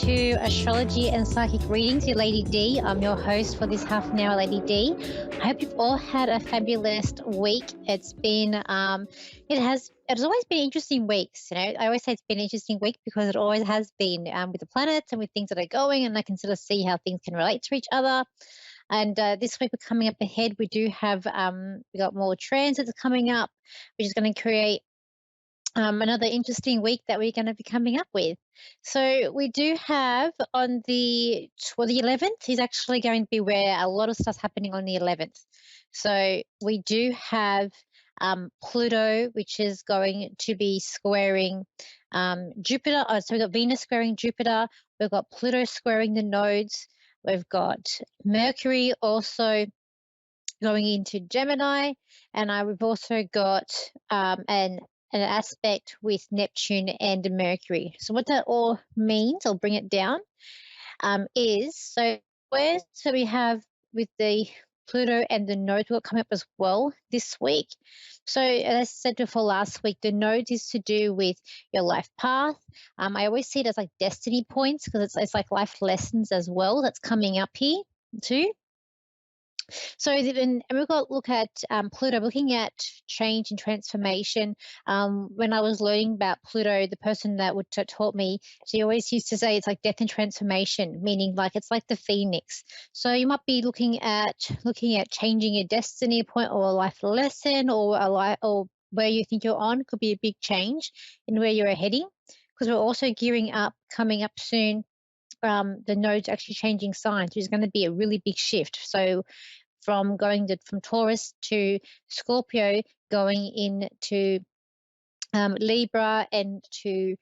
to Astrology and Psychic Readings, your Lady D. I'm your host for this half an hour, Lady D. I hope you've all had a fabulous week. It's always been interesting weeks. I always say it's been an interesting week because it always has been with the planets and with things that are going, and I can sort of see how things can relate to each other. And this week we're coming up ahead. We do have we got more transits coming up, which is going to create another interesting week that we're going to be coming up with. So we do have on the 11th is actually going to be where a lot of stuff's happening on the 11th. So we do have Pluto, which is going to be squaring Jupiter. So we've got Venus squaring Jupiter. We've got Pluto squaring the nodes. We've got Mercury also going into Gemini, and we've also got an aspect with Neptune and Mercury. So what that all means, I'll bring it down, we have with the Pluto and the nodes will come up as well this week. So as I said before last week, the nodes is to do with your life path. I always see it as like destiny points because it's like life lessons as well that's coming up here too. So and we've got to look at Pluto, looking at change and transformation. When I was learning about Pluto, the person that taught me, she always used to say it's like death and transformation, meaning like it's like the phoenix. So you might be looking at changing your destiny point or a life lesson or where you think you're on. Could be a big change in where you're heading, because we're also gearing up, coming up soon. The nodes actually changing signs, which is going to be a really big shift. So from Taurus to Scorpio, going into Libra and to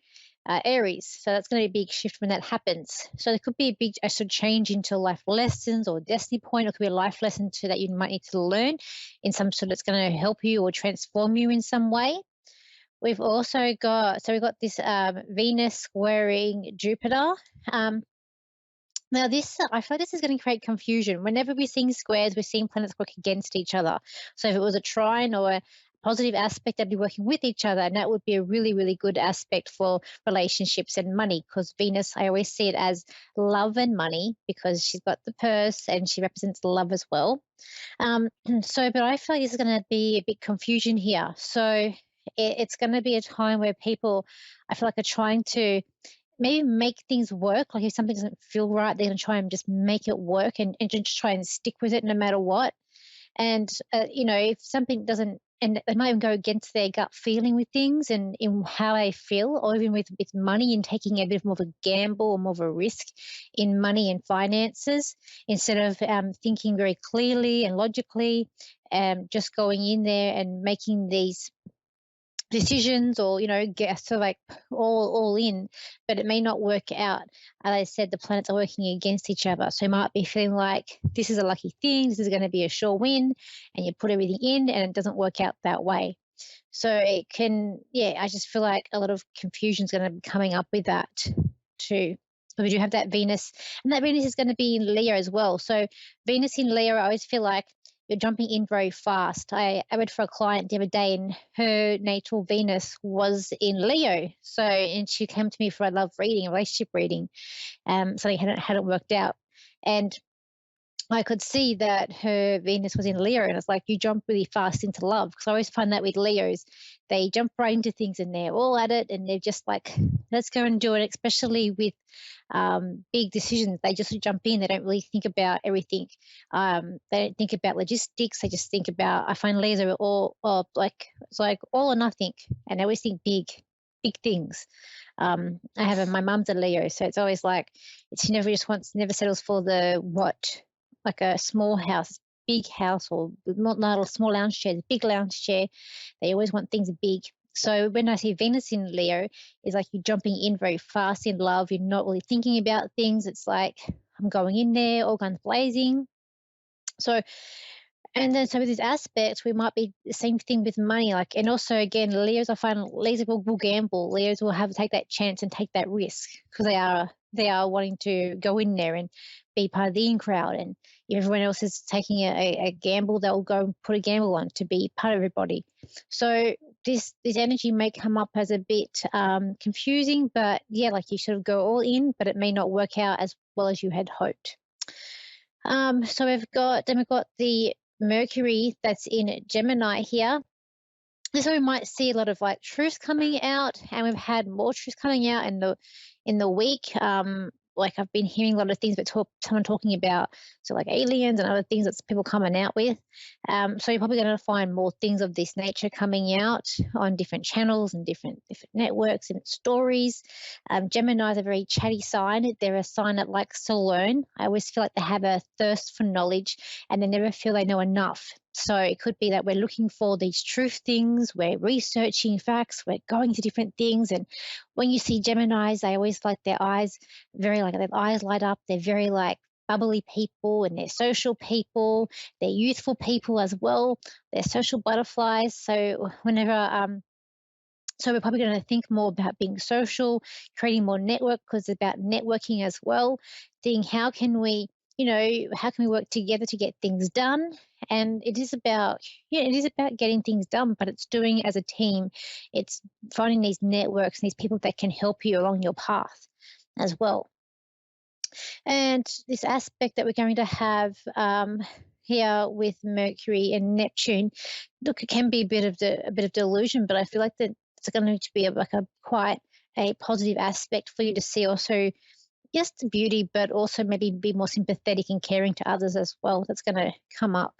Aries. So that's going to be a big shift when that happens. So there could be a big change into life lessons or destiny point, or it could be a life lesson that you might need to learn in some sort that's going to help you or transform you in some way. We've also got this Venus squaring Jupiter. Now, I feel like this is going to create confusion. Whenever we're seeing squares, we're seeing planets work against each other. So if it was a trine or a positive aspect, they'd be working with each other, and that would be a really, really good aspect for relationships and money, because Venus, I always see it as love and money because she's got the purse and she represents love as well. But I feel like this is going to be a big confusion here. So it's going to be a time where people, I feel like, are trying to maybe make things work. Like if something doesn't feel right, they're going to try and just make it work and just try and stick with it no matter what. And, if something doesn't, and they might even go against their gut feeling with things and in how they feel, or even with money, and taking a bit more of a gamble or more of a risk in money and finances, instead of thinking very clearly and logically, just going in there and making these decisions, or get sort of like all in, but it may not work out. As I said, the planets are working against each other, so you might be feeling like this is a lucky thing, this is going to be a sure win, and you put everything in and it doesn't work out that way. So it can, I just feel like a lot of confusion is going to be coming up with that too. So we do have that Venus, and that Venus is going to be in Leo as well. So Venus in Leo, I always feel like you're jumping in very fast. I went for a client the other day, and her natal Venus was in Leo. And she came to me for a love reading, a relationship reading. Something hadn't worked out. And I could see that her Venus was in Leo, and it's like you jump really fast into love. Because I always find that with Leos, they jump right into things and they're all at it, and they're just like, let's go and do it. Especially with big decisions, they just jump in. They don't really think about everything. They don't think about logistics. They just think about. I find Leos are all it's like all or nothing, and they always think big things. I have my mum's a Leo, so it's always like she never settles for the what. Like a small house, big house, or not a small lounge chair, big lounge chair. They always want things big. So when I see Venus in Leo, it's like you're jumping in very fast in love. You're not really thinking about things. It's like I'm going in there, all guns blazing. So with these aspects, we might be the same thing with money. And also again, Leos, I find Leos will gamble. Leos will have to take that chance and take that risk because they are wanting to go in there and be part of the in crowd. And if everyone else is taking a gamble, they'll go and put a gamble on to be part of everybody. So this energy may come up as a bit confusing, but yeah, like you sort of go all in, but it may not work out as well as you had hoped. So we've got the Mercury that's in Gemini here. So we might see a lot of like truth coming out, and we've had more truth coming out in the week. Like I've been hearing a lot of things, but someone talking about so like aliens and other things that people coming out with. So you're probably going to find more things of this nature coming out on different channels and different networks and stories. Gemini is a very chatty sign. They're a sign that likes to learn. I always feel like they have a thirst for knowledge, and they never feel they know enough. So it could be that we're looking for these truth things, we're researching facts, we're going to different things. And when you see Geminis, they always like their eyes their eyes light up. They're very like bubbly people, and they're social people, they're youthful people as well. They're social butterflies. So we're probably going to think more about being social, creating more network because it's about networking as well. Seeing how can we work together to get things done? And it is about getting things done, but it's doing as a team. It's finding these networks and these people that can help you along your path as well. And this aspect that we're going to have here with Mercury and Neptune, look, it can be a bit of delusion, but I feel like that it's going to be like a quite a positive aspect for you to see also, yes, the beauty, but also maybe be more sympathetic and caring to others as well. That's going to come up.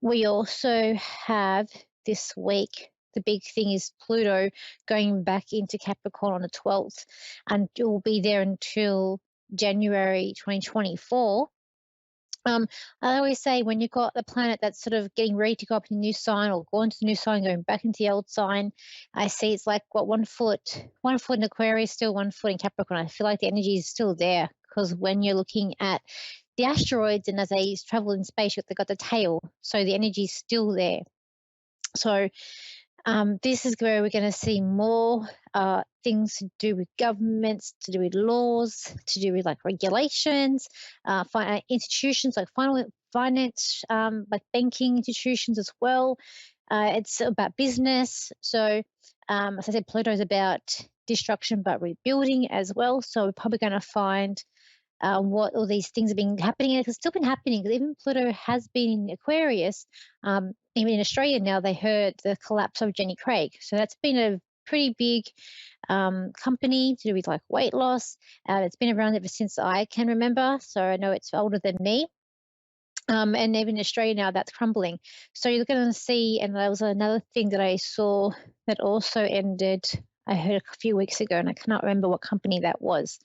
We also have this week, the big thing is Pluto going back into Capricorn on the 12th, and it will be there until January 2024. I always say when you've got the planet that's sort of getting ready to go up in the new sign or going to the new sign, going back into the old sign, I see it's like what one foot in Aquarius, still one foot in Capricorn. I feel like the energy is still there because when you're looking at the asteroids and as they travel in space, they've got the tail, so the energy is still there. So this is where we're going to see more things to do with governments, to do with laws, to do with like regulations, institutions like finance, like banking institutions as well. It's about business. So, as I said, Pluto is about destruction but rebuilding as well. So we're probably going to find what all these things have been happening. It's still been happening because even Pluto has been in Aquarius. Even in Australia now, they heard the collapse of Jenny Craig. So that's been a pretty big company to do with like weight loss. It's been around ever since I can remember. So I know it's older than me. And even in Australia now, that's crumbling. So you're going to see, and there was another thing that I saw that also ended, I heard a few weeks ago, and I cannot remember what company that was.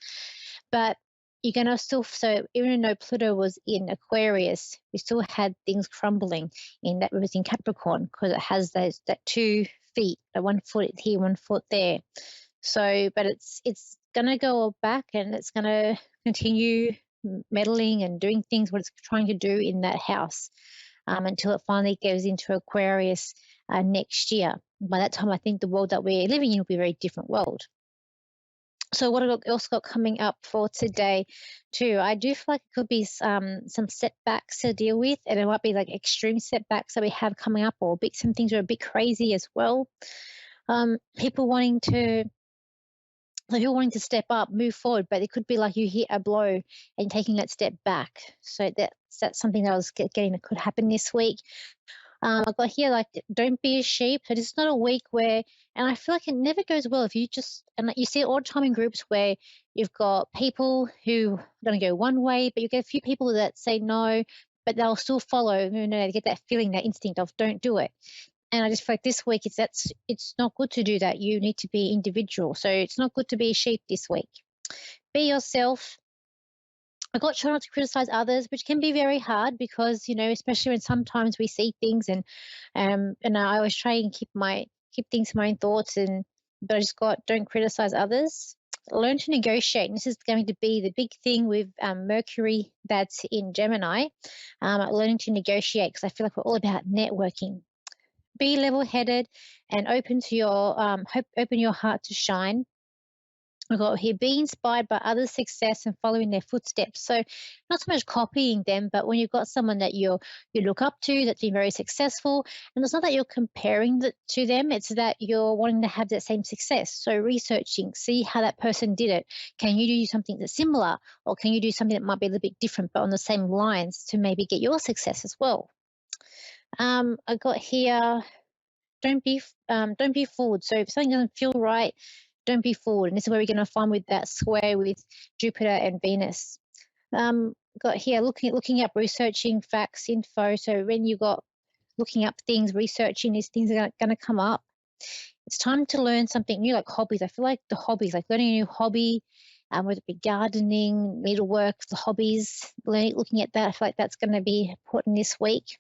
But you're going to still, so even though Pluto was in Aquarius, we still had things crumbling in that it was in Capricorn because it has that 2 feet, 1 foot here, 1 foot there. So, but it's going to go back and it's going to continue meddling and doing things what it's trying to do in that house until it finally goes into Aquarius next year. By that time, I think the world that we're living in will be a very different world. So what I've also got coming up for today too, I do feel like it could be some setbacks to deal with, and it might be like extreme setbacks that we have coming up, or some things are a bit crazy as well. People wanting to step up, move forward, but it could be like you hit a blow and taking that step back. So that's something that I was getting that could happen this week. I've got here like don't be a sheep. So this is not a week where, and I feel like it never goes well if you just, and like you see it all the time in groups where you've got people who are going to go one way, but you get a few people that say no, but they'll still follow. They get that feeling, that instinct of don't do it. And I just feel like this week it's not good to do that. You need to be individual. So it's not good to be a sheep this week. Be yourself. I got try not to criticize others, which can be very hard because, especially when sometimes we see things and I always try and keep things to my own thoughts, but I just got don't criticize others. Learn to negotiate. And this is going to be the big thing with Mercury that's in Gemini. Learning to negotiate, because I feel like we're all about networking. Be level-headed and open your heart to shine. We've got here, be inspired by others' success and following their footsteps. So not so much copying them, but when you've got someone that you look up to that's been very successful, and it's not that you're comparing to them, it's that you're wanting to have that same success. So researching, see how that person did it. Can you do something that's similar, or can you do something that might be a little bit different, but on the same lines to maybe get your success as well? I got here, don't be fooled. So if something doesn't feel right, don't be fooled. And this is where we're going to find with that square with Jupiter and Venus. Got here looking up, researching facts, info. So when you got looking up things, researching these things are going to come up. It's time to learn something new, like hobbies. I feel like the hobbies, like learning a new hobby, whether it be gardening, needlework, the hobbies, looking at that. I feel like that's going to be important this week.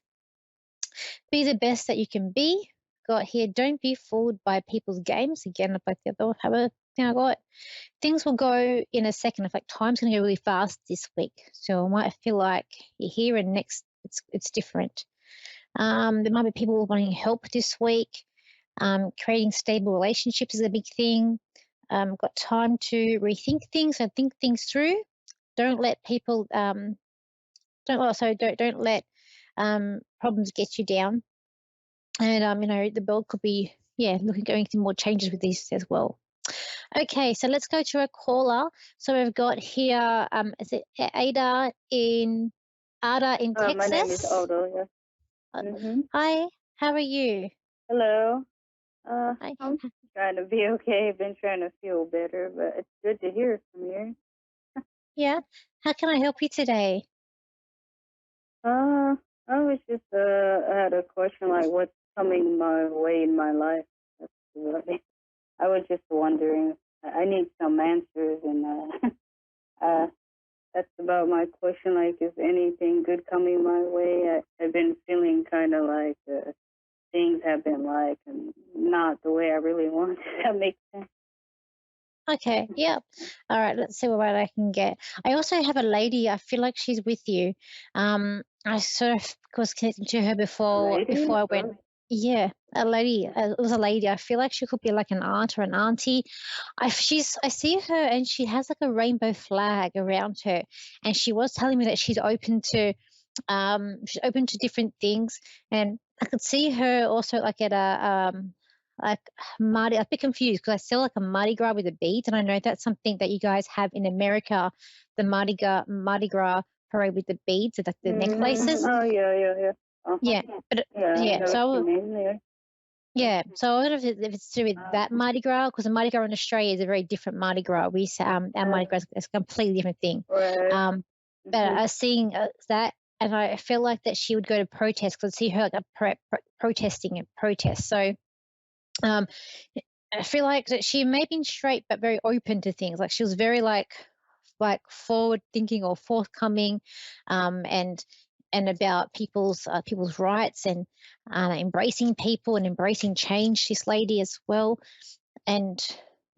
Be the best that you can be. Got here, don't be fooled by people's games. Again, like the other thing I got. Things will go in a second. In fact, time's going to go really fast this week. So I might feel like you're here and next it's different. There might be people wanting help this week. Creating stable relationships is a big thing. Got time to rethink things and think things through. Don't let people don't let problems get you down. And the world could be going through more changes with this as well. Okay, so let's go to a caller. So we've got here, is it Ada in My name is Texas? Odo. Yes. Uh, Mm-hmm. Hi, how are you? Hello. Hi. I'm trying to be okay. I've been trying to feel better, but it's good to hear from you. Yeah, how can I help you today? I was just I had a question like what's coming my way in my life. That's what I was just wondering. I need some answers, and uh, that's about my question. Like, is anything good coming my way? I've been feeling kind of like things have been like not the way I really want. That makes sense. Okay, yeah. All right, let's see what I can get. I also have a lady, I feel like she's with you. I sort of was connecting to her A before lady? I went. Yeah, a lady. It was a lady. I feel like she could be like an aunt or an auntie. I see her and she has like a rainbow flag around her, and she was telling me that she's open to different things, and I could see her also like at a like Mardi. I'm a bit confused because I saw like a Mardi Gras with the beads, and I know that's something that you guys have in America, the Mardi Gras parade with the beads, like the necklaces. Oh, yeah, yeah, yeah. Uh-huh. Yeah, but Yeah, I yeah, know what you mean there. so I wonder if it's to do with that Mardi Gras, because the Mardi Gras in Australia is a very different Mardi Gras. Our Mardi Gras is a completely different thing. Right. Um, but Mm-hmm. I was seeing that, and I feel like that she would go to protest because I see her like protesting and protest. So um, I feel like that she may be straight but very open to things. Like she was very like forward thinking or forthcoming, and about people's rights and embracing people and embracing change. This lady as well, and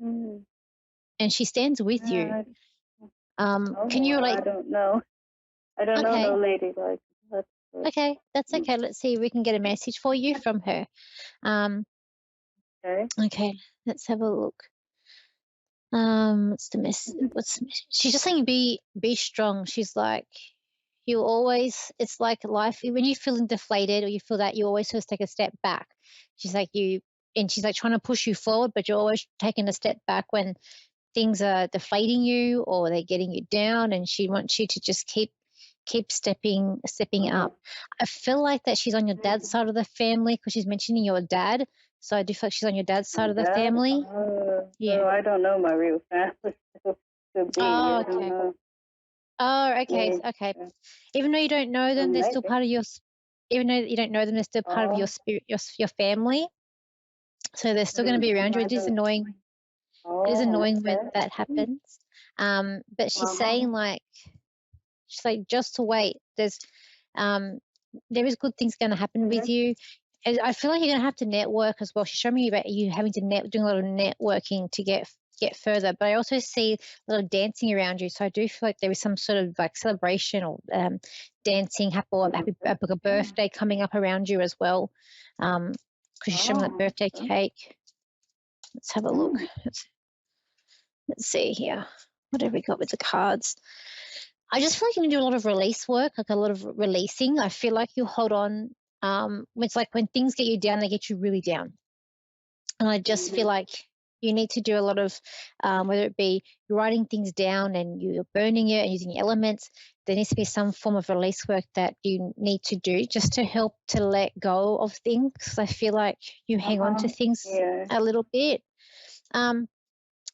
Mm-hmm. she stands with you. Uh, Can you I relate? don't know. I don't know no Okay, lady like that. okay, that's Mm, okay. Let's see if we can get a message for you from her. Um, okay. okay, let's have a look. What's the mess? What's the mess? She's just saying be strong. She's like you always. It's like life when you're feeling deflated or you feel that you always first take a step back. She's like you, and she's like trying to push you forward, but you're always taking a step back when things are deflating you or they're getting you down. And she wants you to just keep stepping up. I feel like that she's on your dad's side of the family because she's mentioning your dad. So I do feel like she's on your dad's My side of the dad? family. Yeah. So I don't know my real family. So could be, Oh, I don't okay. know. Oh, okay, Maybe. okay. Even though you don't know them, they're still Maybe. part of even though you don't know them, they're still part of your Oh, spirit, your family. So they're still going to be around you. I don't. It is Oh, annoying when okay. that happens. But Uh-huh. she's like, just to wait. Um, there is good things going to happen with you. And I feel like you're going to have to network as well. She showed me about you having to doing a lot of networking to get further. But I also see a lot of dancing around you. So I do feel like there is some sort of like celebration or dancing, happy like a birthday coming up around you as well. Because you showed me that Oh, birthday okay. cake. Let's have a look. Let's see here. What have we got with the cards? I just feel like you can do a lot of release work, like a lot of releasing. I feel like you hold on. It's like when things get you down, they get you really down. And I just feel Mhm. like you need to do a lot of, whether it be you're writing things down and you're burning it and using elements, there needs to be some form of release work that you need to do just to help to let go of things. 'Cause I feel like you hang on to Uh-huh. things Yeah. a little bit. Um,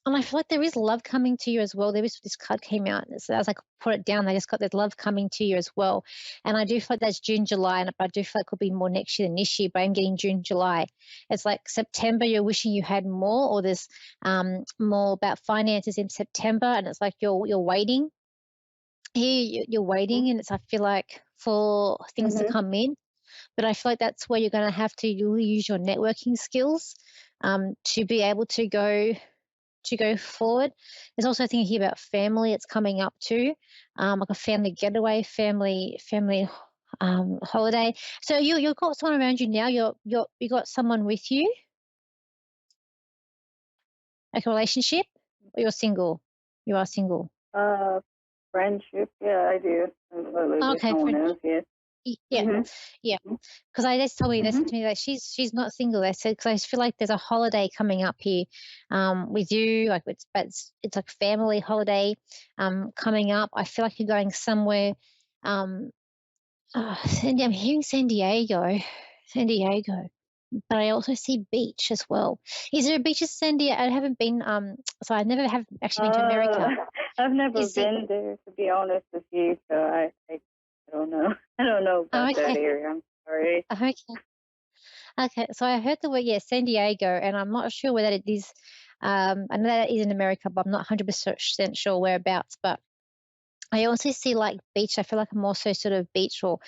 and I feel like there is love coming to you as well. There was this card came out, and so as I put it down, I just got that love coming to you as well. And I do feel like that's June, July, and I do feel like it could be more next year than this year. But I'm getting June, July. It's like September, you're wishing you had more, or there's more about finances in September, and it's like you're waiting. Here, you're waiting, and it's I feel like for things to Mhm. come in. But I feel like that's where you're going to have to really use your networking skills to be able to go forward. There's also a thing here about family. It's coming up too, like a family getaway, family holiday. So you've got someone around you now. You got someone with you, like a relationship, or you're single. You are single. Uh, Friendship. Yeah, I do. I live with Okay, someone friend. else. Yes. Yeah, Mhm. yeah. Because I just told me they said Mhm. to me that she's not single. They said because I just feel like there's a holiday coming up here, with you. Like it's like family holiday, coming up. I feel like you're going somewhere. I'm hearing San Diego, but I also see beach as well. Is there a beach in San Diego? I haven't been. So I never have actually been to Uh, America. I've never Is it? been there to be honest with you, so I don't know. I don't know Oh, about that okay, area. I'm sorry. okay, okay. So I heard the word, yeah, San Diego, and I'm not sure whether it is. I know that is in America, but I'm not 100% sure whereabouts. But I also see like beach. I feel like I'm also sort of beach or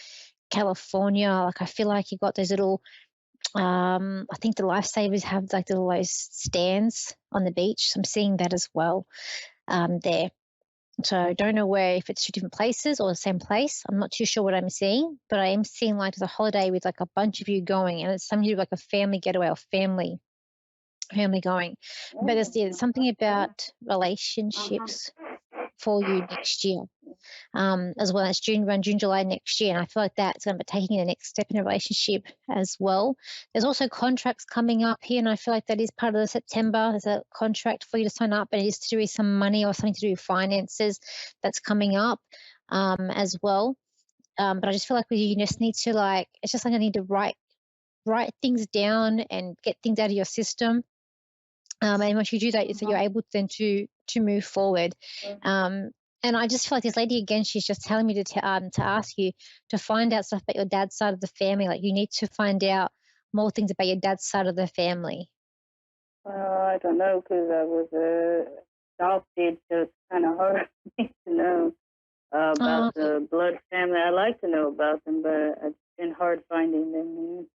California. Like I feel like you got those little. I think the lifesavers have like little those stands on the beach. I'm seeing that as well. There. So I don't know where if it's two different places or the same place. I'm not too sure what I'm seeing, but I am seeing like there's a holiday with like a bunch of you going, and it's something to do like a family getaway or family going. But Oh, there's yeah, something okay. about Uh-huh. relationships for you next year, as well as around June, July next year. And I feel like that's going to be taking the next step in a relationship as well. There's also contracts coming up here, and I feel like that is part of the September. There's a contract for you to sign up, and it is to do with some money or something to do with finances that's coming up, as well. But I just feel like you just need to like, it's just like I need to write things down and get things out of your system, and once you do that, so Uh-huh. you're able then to move forward. Um, and I just feel like this lady again, she's just telling me to ask you to find out stuff about your dad's side of the family. Like you need to find out more things about your dad's side of the family. I don't know because I was adopted, so it's kind of hard for me to know about Oh, okay. the blood family. I like to know about them, but it's been hard finding them.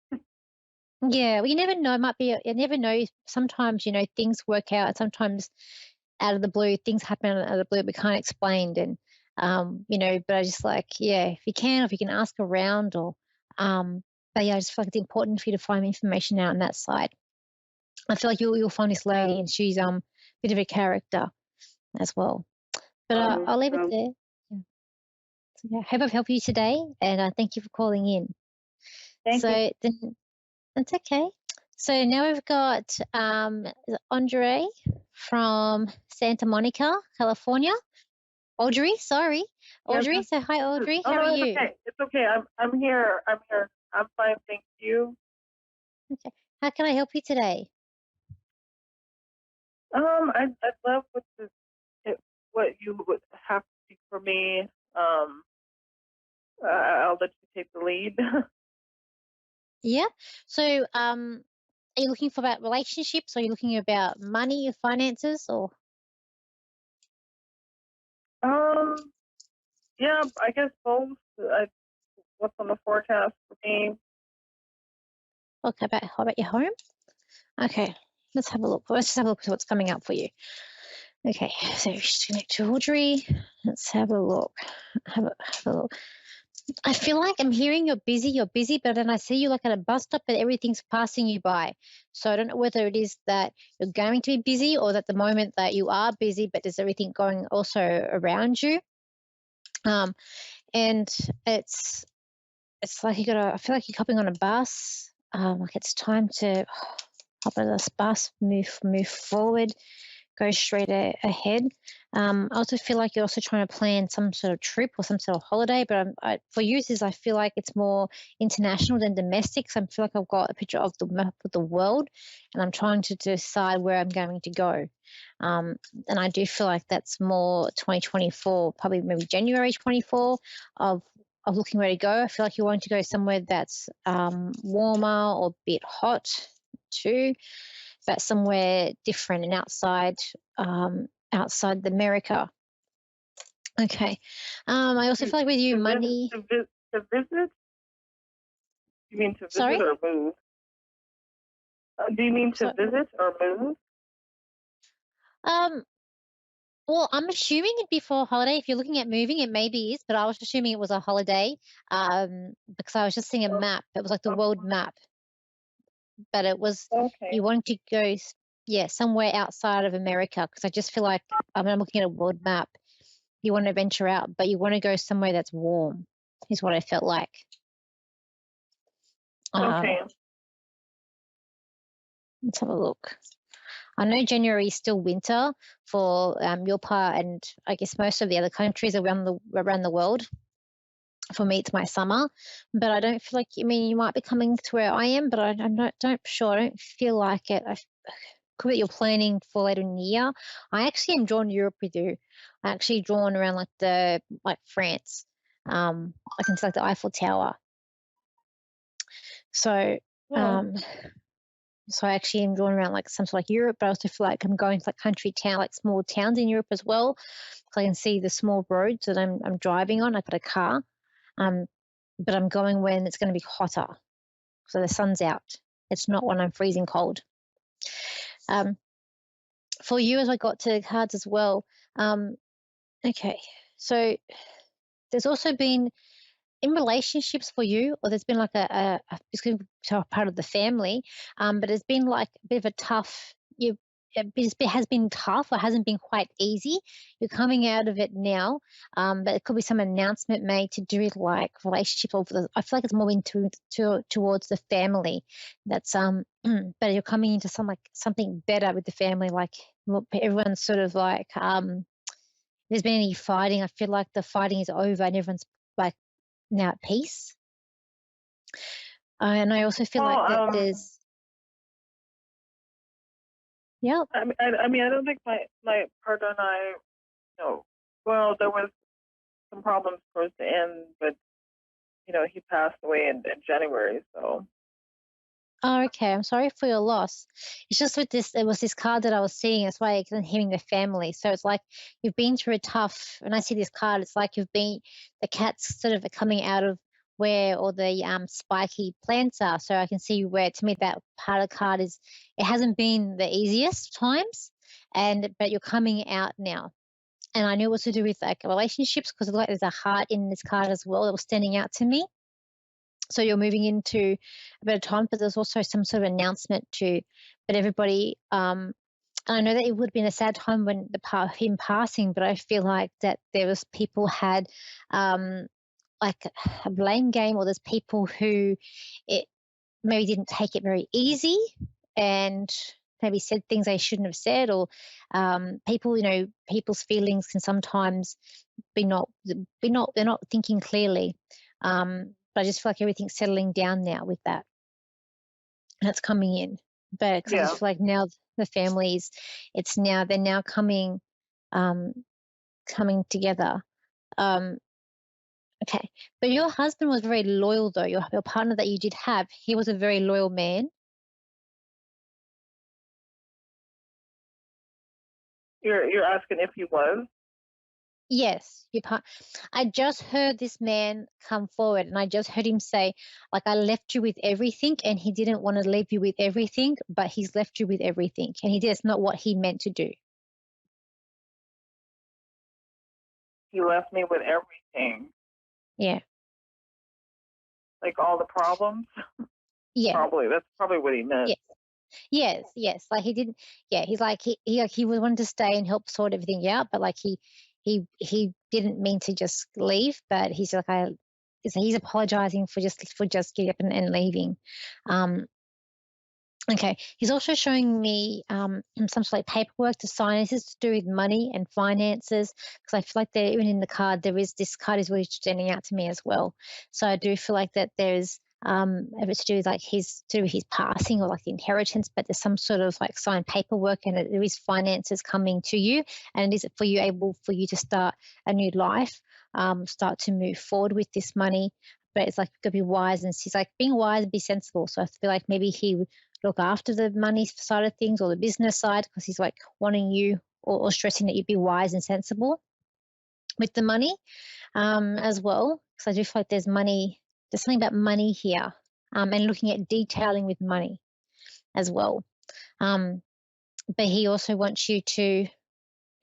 Yeah, well, you never know. It might be. You never know. Sometimes things work out, and sometimes out of the blue things happen out of the blue we can't explain. And but I just like if you can, or if you can ask around, or but yeah, I just feel like it's important for you to find information out on that side. I feel like you'll find this lady, and she's a bit of a character as well. But I'll leave it Um, there. Yeah. So, yeah, hope I've helped you today, and thank you for calling in. Thank you. So then that's okay. So now we've got Andre from Santa Monica, California. Audrey, sorry. Yes. Audrey, so hi Audrey, Oh how are no, it's you? okay. It's okay. I'm here. I'm here. I'm fine, thank you. Okay. How can I help you today? I'd love what you would have to do for me. I'll let you take the lead. Yeah. So are you looking for about relationships, or are you looking about money or finances, or um, yeah, I guess both. What's on the forecast for me? okay, about how about your home? Okay. Let's have a look. Let's just have a look at what's coming up for you. Okay, so just connect to Audrey. Let's have a look. Have a look. I feel like I'm hearing you're busy, but then I see you like at a bus stop and everything's passing you by. So I don't know whether it is that you're going to be busy or that the moment that you are busy, but there's everything going also around you. Um, and it's like I feel like you're hopping on a bus. Like it's time to hop on this bus, move forward, go straight ahead. I also feel like you're also trying to plan some sort of trip or some sort of holiday, but for users, I feel like it's more international than domestic. So I feel like I've got a picture of the map of the world, and I'm trying to decide where I'm going to go. And I do feel like that's more 2024, probably maybe January 24 of looking where to go. I feel like you want to go somewhere that's warmer or a bit hot too, but somewhere different and outside America. Okay. I also To, feel like with you, to, money. to visit? You mean to visit Sorry. or move? Do you mean to So, visit or move? um. Well, I'm assuming it'd be for a holiday. If you're looking at moving, it maybe is, but I was assuming it was a holiday. Because I was just seeing a Oh, map. It was like the oh, world map, but it was okay. you wanted to go, yeah, somewhere outside of America. Because I just feel like I'm looking at a world map. You want to venture out, but you want to go somewhere that's warm. Is what I felt like. Um, Okay. let's have a look. I know January is still winter for your part, and I guess most of the other countries around the world. For me, it's my summer, but I don't feel like. I mean, you might be coming to where I am, but I'm not don't sure. I don't feel like it. I could be you're planning for later in the year. I actually am drawn to Europe with you. I actually drawn around like France. I can see like the Eiffel Tower. So Oh, um, So I actually am drawn around like some sort of like Europe, but I also feel like I'm going to like country town, like small towns in Europe as well. So I can see the small roads that I'm driving on. I've got a car, um, but I'm going when it's going to be hotter, so the sun's out. It's not when I'm freezing cold. Um, for you, as I got to the cards as well. Um, okay, so there's also been in relationships for you, or there's been like it's going to be part of the family, but it's been like a bit of a tough. It has been tough or hasn't been quite easy. You're coming out of it now, but it could be some announcement made to do with like relationships. I feel like it's more towards the family. That's but you're coming into something better with the family. Like everyone's sort of like there's been any fighting. I feel like the fighting is over and everyone's like now at peace. And I also feel like well, that there's, yeah, I mean, I don't think my partner and I, well, there was some problems towards the end, but he passed away in January, so. oh, okay. I'm sorry for your loss. It's just with this, it was this card that I was seeing. That's why I kept hearing the family. So it's like you've been through a tough, when I see this card, it's like the cat's sort of coming out of where all the spiky plants are. So I can see where, to me, that part of the card is, it hasn't been the easiest times, but you're coming out now. And I knew it was to do with like relationships because like there's a heart in this card as well that was standing out to me. So you're moving into a better time, but there's also some sort of announcement to, but everybody. I know that it would have been a sad time when the part of him passing, but I feel like that there was people had um, like a blame game, or there's people who it maybe didn't take it very easy and maybe said things they shouldn't have said, or people, people's feelings can sometimes they're not thinking clearly. But I just feel like everything's settling down now with that, and it's coming in. But because I Yeah. just feel like now the families, they're now um, coming together. Um, okay, but your husband was very loyal, though. Your partner that you did have, he was a very loyal man. You're asking if he was? Yes, I just heard this man come forward, and I just heard him say, like, I left you with everything, and he didn't want to leave you with everything, but he's left you with everything, and he did. It's not what he meant to do. He left me with everything. Yeah. like all the problems. Yeah. Probably that's probably what he meant. Yes. Like he didn't. Yeah, he's like he wanted to stay and help sort everything out, but like he didn't mean to just leave. But he's like he's apologizing for just getting up and leaving. Um, Okay. He's also showing me some sort of like paperwork to sign. This is to do with money and finances because I feel like there, even in the card, this card is really standing out to me as well. So I do feel like that there's if it's to do with like to do with his passing or like the inheritance, but there's some sort of like signed paperwork and there is finances coming to you, and it is for you to start a new life, start to move forward with this money. But it's like you've got to be wise, and he's like being wise and be sensible. So I feel like maybe he look after the money side of things or the business side because he's like wanting you or stressing that you be wise and sensible with the money as well. Because I do feel like there's something about money here and looking at detailing with money as well. But he also wants you to,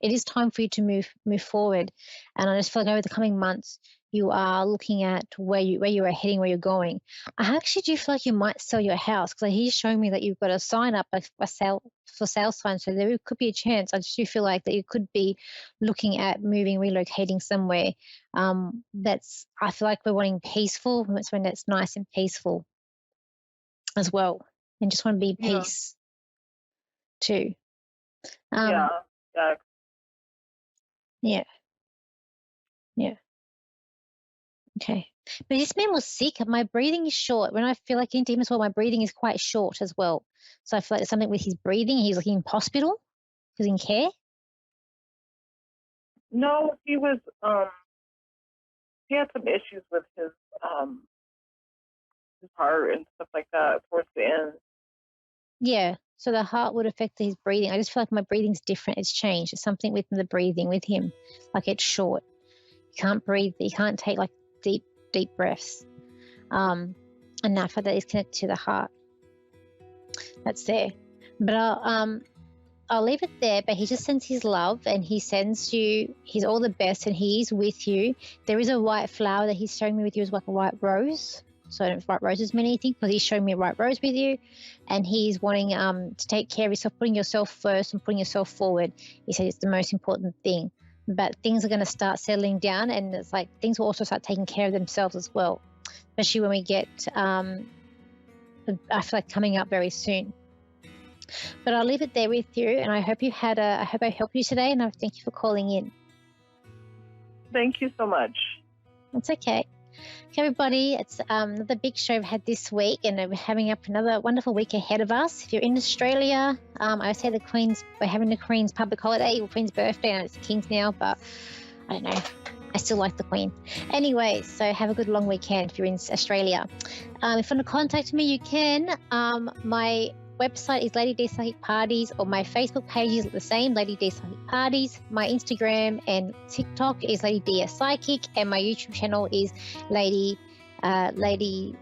it is time for you to move forward. And I just feel like over the coming months, you are looking at where you are heading, where you're going. I actually do feel like you might sell your house because he's showing me that you've got a sign up for sale sign. So there could be a chance. I just do feel like that you could be looking at moving, relocating somewhere. I feel like we're wanting peaceful, something that's nice and peaceful as well, and just want to be Yeah. peace too. Yeah. Yeah. Okay. But this man was sick. My breathing is short. When I feel like in demons, well, my breathing is quite short as well. So I feel like there's something with his breathing. He's like in hospital. He's in care. No, he was he had some issues with his heart and stuff like that towards the end. Yeah. So the heart would affect his breathing. I just feel like my breathing's different. It's changed. It's something with the breathing with him. Like it's short. He can't breathe. He can't take like deep breaths. Enough of that is connected to the heart. That's there. But I'll leave it there, but he just sends his love and he sends you his all the best and he is with you. There is a white flower that he's showing me with you, is like a white rose. So I don't know if white roses mean anything, because he's showing me a white rose with you and he's wanting to take care of yourself, putting yourself first and putting yourself forward. He said it's the most important thing. But things are going to start settling down and it's like things will also start taking care of themselves as well, especially when we get, I feel like coming up very soon. But I'll leave it there with you, and I hope I helped you today, and I thank you for calling in. Thank you so much. That's okay. Okay, everybody, it's another big show we've had this week, and we're having up another wonderful week ahead of us. If you're in Australia, I say we're having the Queen's public holiday, or Queen's birthday, and it's the King's now, but I don't know. I still like the Queen. Anyway, so have a good long weekend if you're in Australia. If you want to contact me, you can. My website is Lady D Psychic Parties, or my Facebook page is the same, Lady D Psychic Parties. My Instagram and TikTok is Lady D Psychic, and my YouTube channel is Lady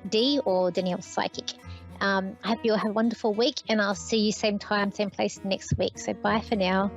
D or Danielle Psychic. I hope you all have a wonderful week, and I'll see you same time, same place next week. So bye for now.